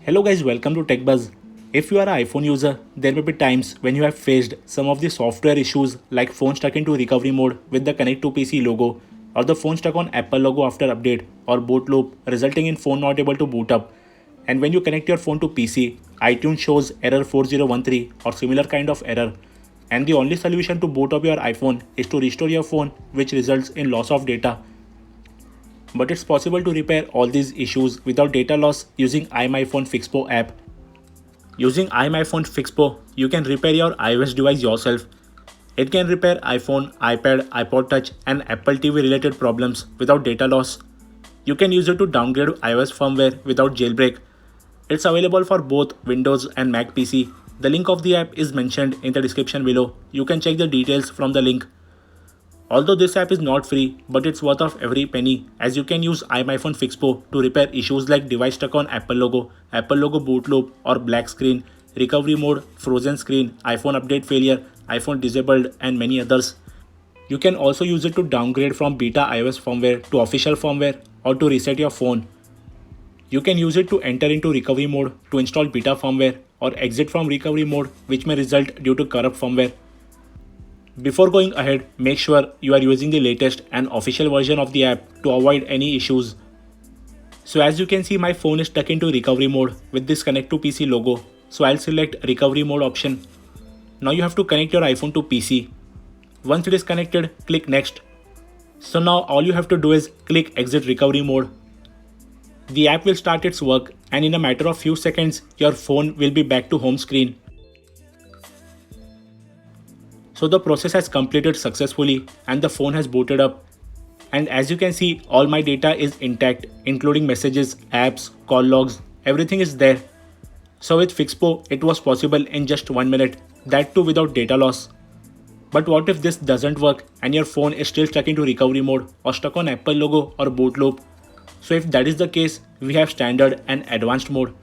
Hello guys, welcome to TechBuzz. If you are an iPhone user, there may be times when you have faced some of the software issues like phone stuck into recovery mode with the Connect to PC logo, or the phone stuck on Apple logo after update, or boot loop resulting in phone not able to boot up. And when you connect your phone to PC, iTunes shows error 4013 or similar kind of error. And the only solution to boot up your iPhone is to restore your phone, which results in loss of data. But it's possible to repair all these issues without data loss using iMyFone Fixpo app. Using iMyFone Fixpo, you can repair your iOS device yourself. It can repair iPhone, iPad, iPod Touch and Apple TV related problems without data loss. You can use it to downgrade iOS firmware without jailbreak. It's available for both Windows and Mac PC. The link of the app is mentioned in the description below. You can check the details from the link. Although this app is not free, but it's worth of every penny, as you can use iMyFone Fixpo to repair issues like device stuck on Apple logo boot loop or black screen, recovery mode, frozen screen, iPhone update failure, iPhone disabled and many others. You can also use it to downgrade from beta iOS firmware to official firmware or to reset your phone. You can use it to enter into recovery mode to install beta firmware or exit from recovery mode, which may result due to corrupt firmware. Before going ahead, make sure you are using the latest and official version of the app to avoid any issues. So as you can see, my phone is stuck into recovery mode with this Connect to PC logo. So I'll select recovery mode option. Now you have to connect your iPhone to PC. Once it is connected, click next. So now all you have to do is click exit recovery mode. The app will start its work and in a matter of few seconds, your phone will be back to home screen. So the process has completed successfully and the phone has booted up. And as you can see, all my data is intact, including messages, apps, call logs, everything is there. So with Fixpo, it was possible in just 1 minute, that too without data loss. But what if this doesn't work and your phone is still stuck into recovery mode or stuck on Apple logo or boot loop? So if that is the case, we have standard and advanced mode.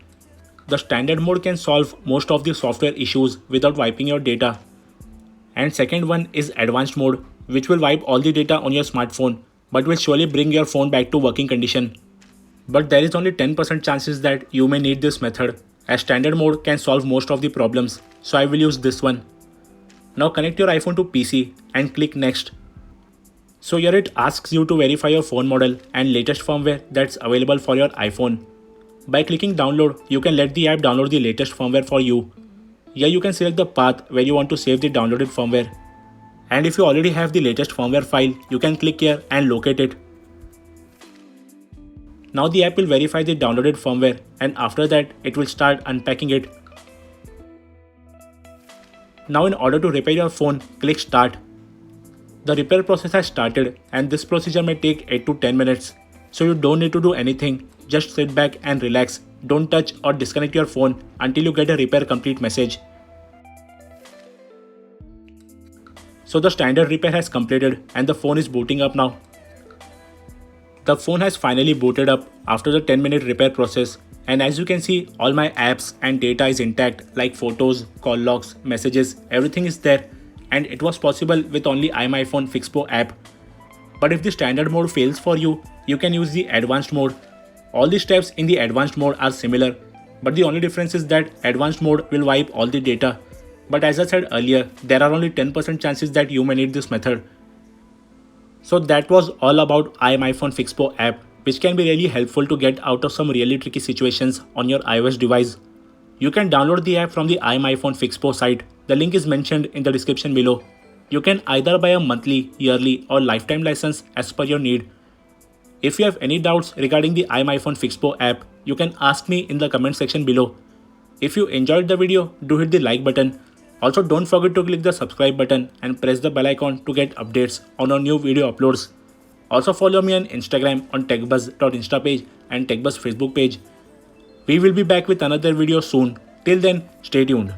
The standard mode can solve most of the software issues without wiping your data. And second one is advanced mode, which will wipe all the data on your smartphone, but will surely bring your phone back to working condition. But there is only 10% chances that you may need this method, as standard mode can solve most of the problems, so I will use this one. Now connect your iPhone to PC and click next. So here it asks you to verify your phone model and latest firmware that's available for your iPhone. By clicking download, you can let the app download the latest firmware for you. Here you can select the path where you want to save the downloaded firmware. And if you already have the latest firmware file, you can click here and locate it. Now the app will verify the downloaded firmware and after that it will start unpacking it. Now in order to repair your phone, click start. The repair process has started and this procedure may take 8 to 10 minutes. So you don't need to do anything, just sit back and relax. Don't touch or disconnect your phone until you get a repair complete message. So the standard repair has completed and the phone is booting up now. The phone has finally booted up after the 10-minute repair process, and as you can see, all my apps and data is intact like photos, call logs, messages, everything is there, and it was possible with only iMyFone Fixpo app. But if the standard mode fails for you, you can use the advanced mode. All the steps in the advanced mode are similar, but the only difference is that advanced mode will wipe all the data. But as I said earlier, there are only 10% chances that you may need this method. So that was all about iMyFone Fixpo app, which can be really helpful to get out of some really tricky situations on your iOS device. You can download the app from the iMyFone Fixpo site. The link is mentioned in the description below. You can either buy a monthly, yearly or lifetime license as per your need. If you have any doubts regarding the iMyFone Fixpo app, you can ask me in the comment section below. If you enjoyed the video, do hit the like button. Also don't forget to click the subscribe button and press the bell icon to get updates on our new video uploads. Also follow me on Instagram on techbuzz.insta page and techbuzz Facebook page. We will be back with another video soon. Till then, stay tuned.